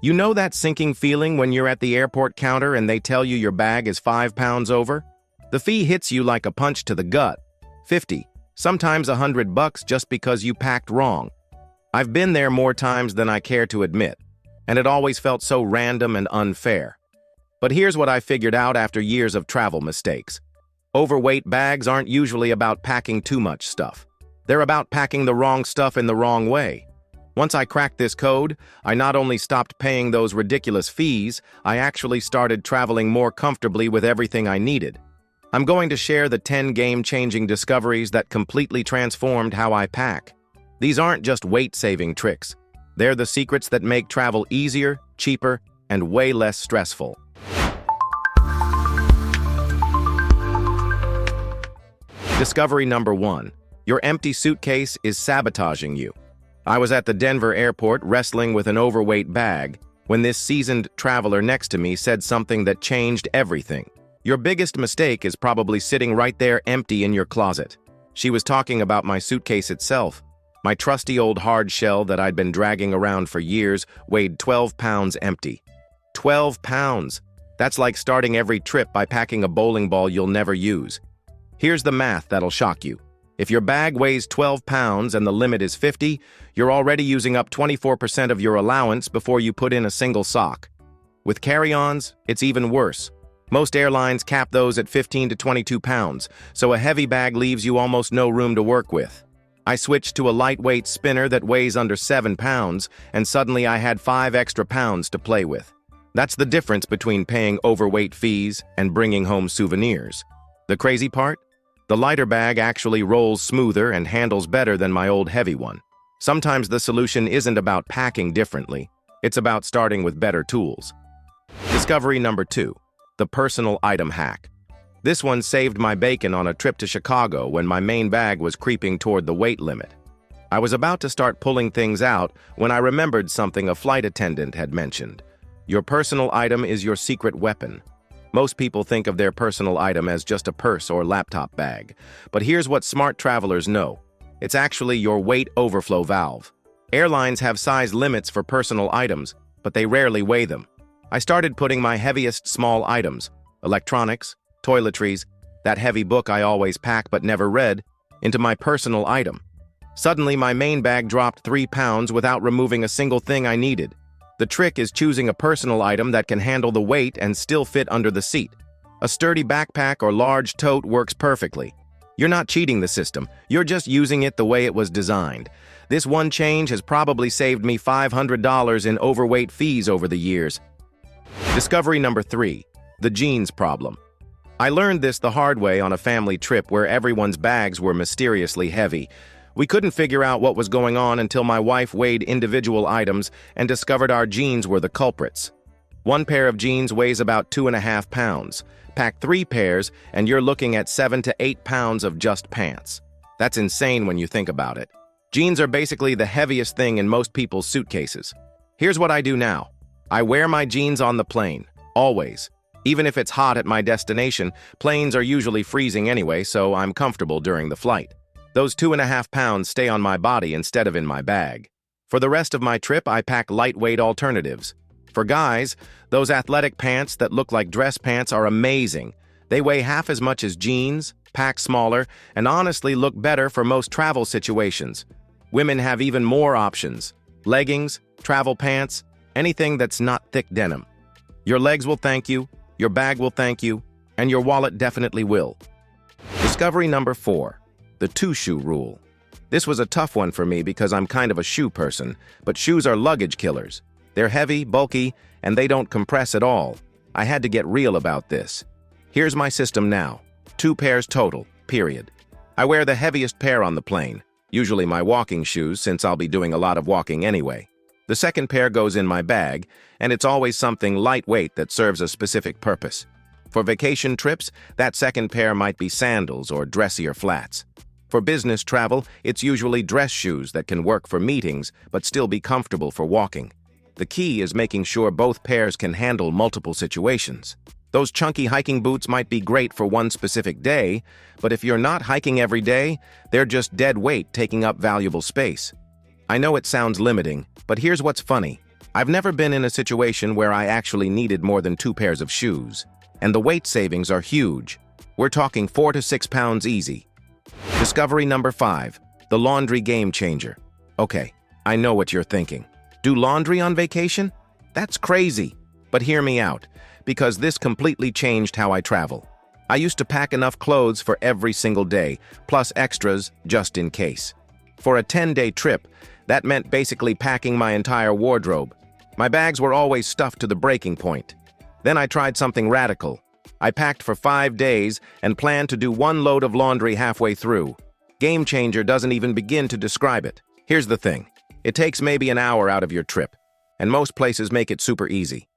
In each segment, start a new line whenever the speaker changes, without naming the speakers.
You know that sinking feeling when you're at the airport counter and they tell you your bag is 5 pounds over? The fee hits you like a punch to the gut. 50, sometimes $100 just because you packed wrong. I've been there more times than I care to admit, and it always felt so random and unfair. But here's what I figured out after years of travel mistakes. Overweight bags aren't usually about packing too much stuff. They're about packing the wrong stuff in the wrong way. Once I cracked this code, I not only stopped paying those ridiculous fees, I actually started traveling more comfortably with everything I needed. I'm going to share the 10 game-changing discoveries that completely transformed how I pack. These aren't just weight-saving tricks. They're the secrets that make travel easier, cheaper, and way less stressful. Discovery number 1. Your empty suitcase is sabotaging you. I was at the Denver airport wrestling with an overweight bag when this seasoned traveler next to me said something that changed everything. Your biggest mistake is probably sitting right there empty in your closet. She was talking about my suitcase itself. My trusty old hard shell that I'd been dragging around for years weighed 12 pounds empty. 12 pounds! That's like starting every trip by packing a bowling ball you'll never use. Here's the math that'll shock you. If your bag weighs 12 pounds and the limit is 50, you're already using up 24% of your allowance before you put in a single sock. With carry-ons, it's even worse. Most airlines cap those at 15 to 22 pounds, so a heavy bag leaves you almost no room to work with. I switched to a lightweight spinner that weighs under 7 pounds, and suddenly I had 5 extra pounds to play with. That's the difference between paying overweight fees and bringing home souvenirs. The crazy part? The lighter bag actually rolls smoother and handles better than my old heavy one. Sometimes the solution isn't about packing differently. It's about starting with better tools. Discovery number 2. The personal item hack. This one saved my bacon on a trip to Chicago when my main bag was creeping toward the weight limit. I was about to start pulling things out when I remembered something a flight attendant had mentioned. Your personal item is your secret weapon. Most people think of their personal item as just a purse or laptop bag. But here's what smart travelers know. It's actually your weight overflow valve. Airlines have size limits for personal items, but they rarely weigh them. I started putting my heaviest small items, electronics, toiletries, that heavy book I always pack but never read, into my personal item. Suddenly, my main bag dropped 3 pounds without removing a single thing I needed. The trick is choosing a personal item that can handle the weight and still fit under the seat. A sturdy backpack or large tote works perfectly. You're not cheating the system, you're just using it the way it was designed. This one change has probably saved me $500 in overweight fees over the years. Discovery number 3. The jeans problem. I learned this the hard way on a family trip where everyone's bags were mysteriously heavy. We couldn't figure out what was going on until my wife weighed individual items and discovered our jeans were the culprits. One pair of jeans weighs about 2.5 pounds. Pack 3 pairs, and you're looking at 7 to 8 pounds of just pants. That's insane when you think about it. Jeans are basically the heaviest thing in most people's suitcases. Here's what I do now. I wear my jeans on the plane, always. Even if it's hot at my destination, planes are usually freezing anyway, so I'm comfortable during the flight. Those 2.5 pounds stay on my body instead of in my bag. For the rest of my trip, I pack lightweight alternatives. For guys, those athletic pants that look like dress pants are amazing. They weigh half as much as jeans, pack smaller, and honestly look better for most travel situations. Women have even more options. Leggings, travel pants, anything that's not thick denim. Your legs will thank you, your bag will thank you, and your wallet definitely will. Discovery number 4. The 2-shoe rule. This was a tough one for me because I'm kind of a shoe person, but shoes are luggage killers. They're heavy, bulky, and they don't compress at all. I had to get real about this. Here's my system now. 2 pairs total, period. I wear the heaviest pair on the plane, usually my walking shoes since I'll be doing a lot of walking anyway. The second pair goes in my bag, and it's always something lightweight that serves a specific purpose. For vacation trips, that second pair might be sandals or dressier flats. For business travel, it's usually dress shoes that can work for meetings but still be comfortable for walking. The key is making sure both pairs can handle multiple situations. Those chunky hiking boots might be great for one specific day, but if you're not hiking every day, they're just dead weight taking up valuable space. I know it sounds limiting, but here's what's funny. I've never been in a situation where I actually needed more than 2 pairs of shoes. And the weight savings are huge. We're talking 4 to 6 pounds easy. Discovery number 5, the laundry game changer. Okay, I know what you're thinking. Do laundry on vacation? That's crazy. But hear me out, because this completely changed how I travel. I used to pack enough clothes for every single day, plus extras just in case. For a 10-day trip, that meant basically packing my entire wardrobe. My bags were always stuffed to the breaking point. Then I tried something radical. I packed for 5 days and planned to do 1 load of laundry halfway through. Game changer doesn't even begin to describe it. Here's the thing. It takes maybe an hour out of your trip, and most places make it super easy.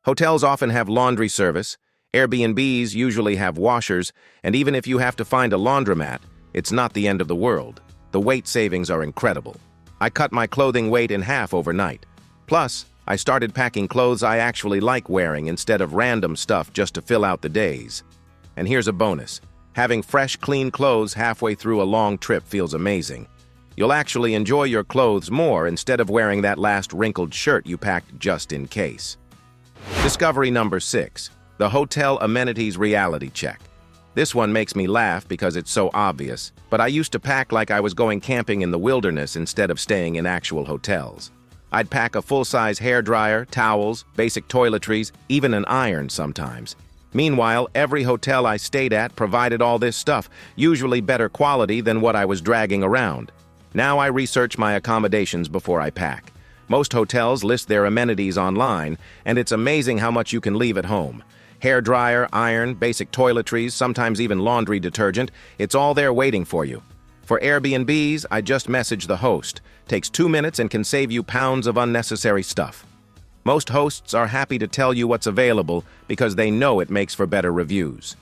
Hotels often have laundry service, Airbnbs usually have washers, and even if you have to find a laundromat, it's not the end of the world. The weight savings are incredible. I cut my clothing weight in half overnight. Plus, I started packing clothes I actually like wearing instead of random stuff just to fill out the days. And here's a bonus. Having fresh, clean clothes halfway through a long trip feels amazing. You'll actually enjoy your clothes more instead of wearing that last wrinkled shirt you packed just in case. Discovery number 6, the hotel amenities reality check. This one makes me laugh because it's so obvious, but I used to pack like I was going camping in the wilderness instead of staying in actual hotels. I'd pack a full-size hairdryer, towels, basic toiletries, even an iron sometimes. Meanwhile, every hotel I stayed at provided all this stuff, usually better quality than what I was dragging around. Now I research my accommodations before I pack. Most hotels list their amenities online, and it's amazing how much you can leave at home. Hairdryer, iron, basic toiletries, sometimes even laundry detergent, it's all there waiting for you. For Airbnbs, I just message the host. Takes 2 minutes and can save you pounds of unnecessary stuff. Most hosts are happy to tell you what's available because they know it makes for better reviews.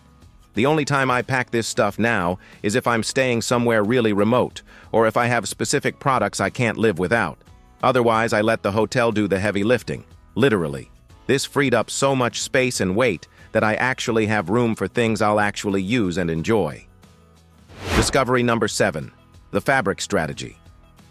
The only time I pack this stuff now is if I'm staying somewhere really remote, or if I have specific products I can't live without. Otherwise, I let the hotel do the heavy lifting, literally. This freed up so much space and weight that I actually have room for things I'll actually use and enjoy. Discovery number 7, the fabric strategy.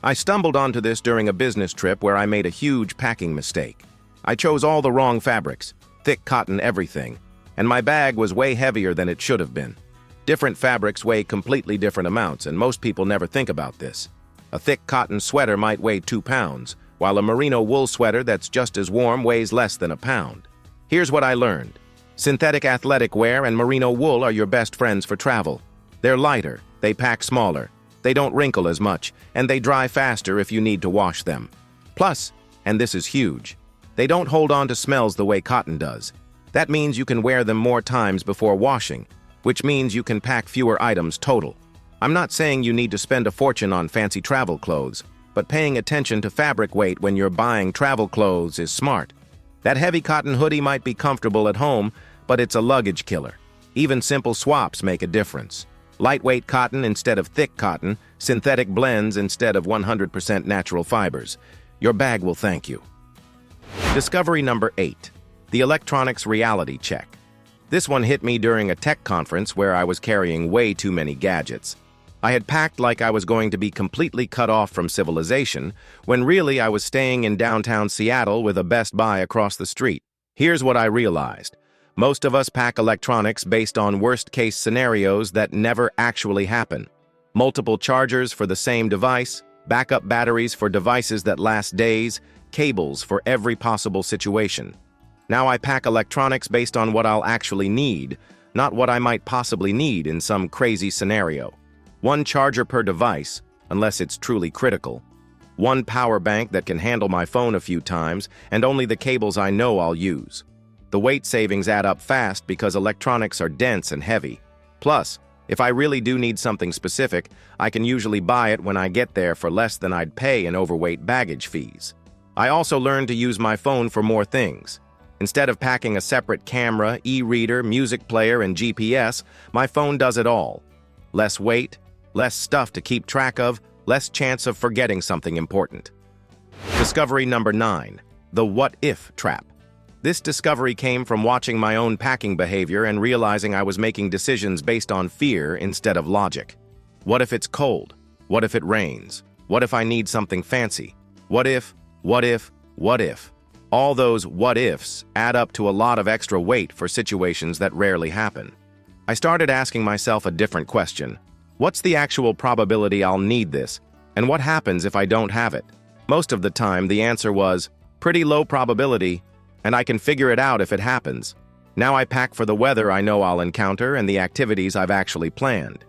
I stumbled onto this during a business trip where I made a huge packing mistake. I chose all the wrong fabrics, thick cotton everything, and my bag was way heavier than it should have been. Different fabrics weigh completely different amounts, and most people never think about this. A thick cotton sweater might weigh 2 pounds, while a merino wool sweater that's just as warm weighs less than a pound. Here's what I learned. Synthetic athletic wear and merino wool are your best friends for travel. They're lighter, they pack smaller, they don't wrinkle as much, and they dry faster if you need to wash them. Plus, and this is huge, they don't hold on to smells the way cotton does. That means you can wear them more times before washing, which means you can pack fewer items total. I'm not saying you need to spend a fortune on fancy travel clothes, but paying attention to fabric weight when you're buying travel clothes is smart. That heavy cotton hoodie might be comfortable at home, but it's a luggage killer. Even simple swaps make a difference. Lightweight cotton instead of thick cotton, synthetic blends instead of 100% natural fibers. Your bag will thank you. Discovery number 8, the electronics reality check. This one hit me during a tech conference where I was carrying way too many gadgets. I had packed like I was going to be completely cut off from civilization, when really I was staying in downtown Seattle with a Best Buy across the street. Here's what I realized. Most of us pack electronics based on worst-case scenarios that never actually happen. Multiple chargers for the same device, backup batteries for devices that last days, cables for every possible situation. Now I pack electronics based on what I'll actually need, not what I might possibly need in some crazy scenario. 1 charger per device, unless it's truly critical. 1 power bank that can handle my phone a few times, and only the cables I know I'll use. The weight savings add up fast because electronics are dense and heavy. Plus, if I really do need something specific, I can usually buy it when I get there for less than I'd pay in overweight baggage fees. I also learned to use my phone for more things. Instead of packing a separate camera, e-reader, music player, and GPS, my phone does it all. Less weight, less stuff to keep track of, less chance of forgetting something important. Discovery number 9, the what-if trap. This discovery came from watching my own packing behavior and realizing I was making decisions based on fear instead of logic. What if it's cold? What if it rains? What if I need something fancy? What if? All those what-ifs add up to a lot of extra weight for situations that rarely happen. I started asking myself a different question. What's the actual probability I'll need this, and what happens if I don't have it? Most of the time, the answer was, pretty low probability, and I can figure it out if it happens. Now I pack for the weather I know I'll encounter and the activities I've actually planned.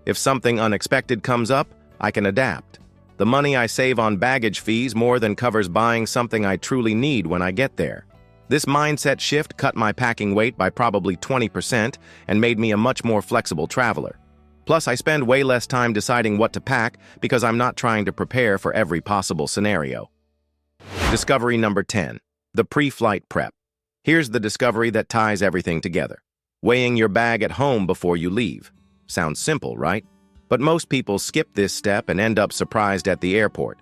If something unexpected comes up, I can adapt. The money I save on baggage fees more than covers buying something I truly need when I get there. This mindset shift cut my packing weight by probably 20% and made me a much more flexible traveler. Plus, I spend way less time deciding what to pack because I'm not trying to prepare for every possible scenario. Discovery number 10. The pre-flight prep. Here's the discovery that ties everything together. Weighing your bag at home before you leave. Sounds simple, right? But most people skip this step and end up surprised at the airport.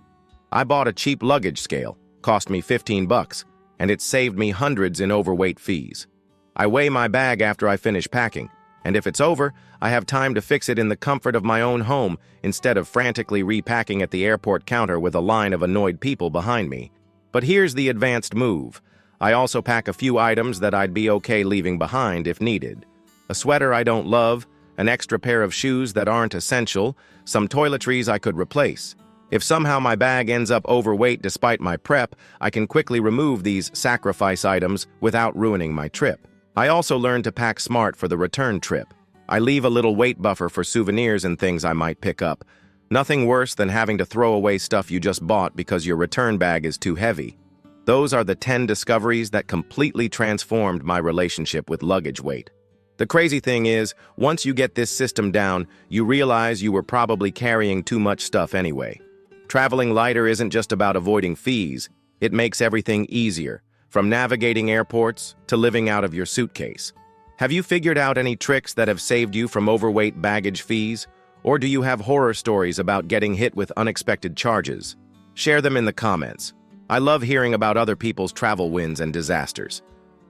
I bought a cheap luggage scale, cost me $15, and it saved me hundreds in overweight fees. I weigh my bag after I finish packing, and if it's over, I have time to fix it in the comfort of my own home instead of frantically repacking at the airport counter with a line of annoyed people behind me. But here's the advanced move. I also pack a few items that I'd be okay leaving behind if needed. A sweater I don't love, an extra pair of shoes that aren't essential, some toiletries I could replace. If somehow my bag ends up overweight despite my prep, I can quickly remove these sacrifice items without ruining my trip. I also learned to pack smart for the return trip. I leave a little weight buffer for souvenirs and things I might pick up. Nothing worse than having to throw away stuff you just bought because your return bag is too heavy. Those are the 10 discoveries that completely transformed my relationship with luggage weight. The crazy thing is, once you get this system down, you realize you were probably carrying too much stuff anyway. Traveling lighter isn't just about avoiding fees, it makes everything easier, from navigating airports to living out of your suitcase. Have you figured out any tricks that have saved you from overweight baggage fees? Or do you have horror stories about getting hit with unexpected charges? Share them in the comments. I love hearing about other people's travel wins and disasters.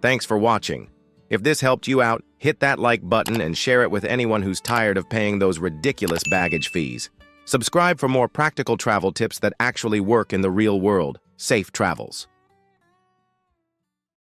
Thanks for watching. If this helped you out, hit that like button and share it with anyone who's tired of paying those ridiculous baggage fees. Subscribe for more practical travel tips that actually work in the real world. Safe travels.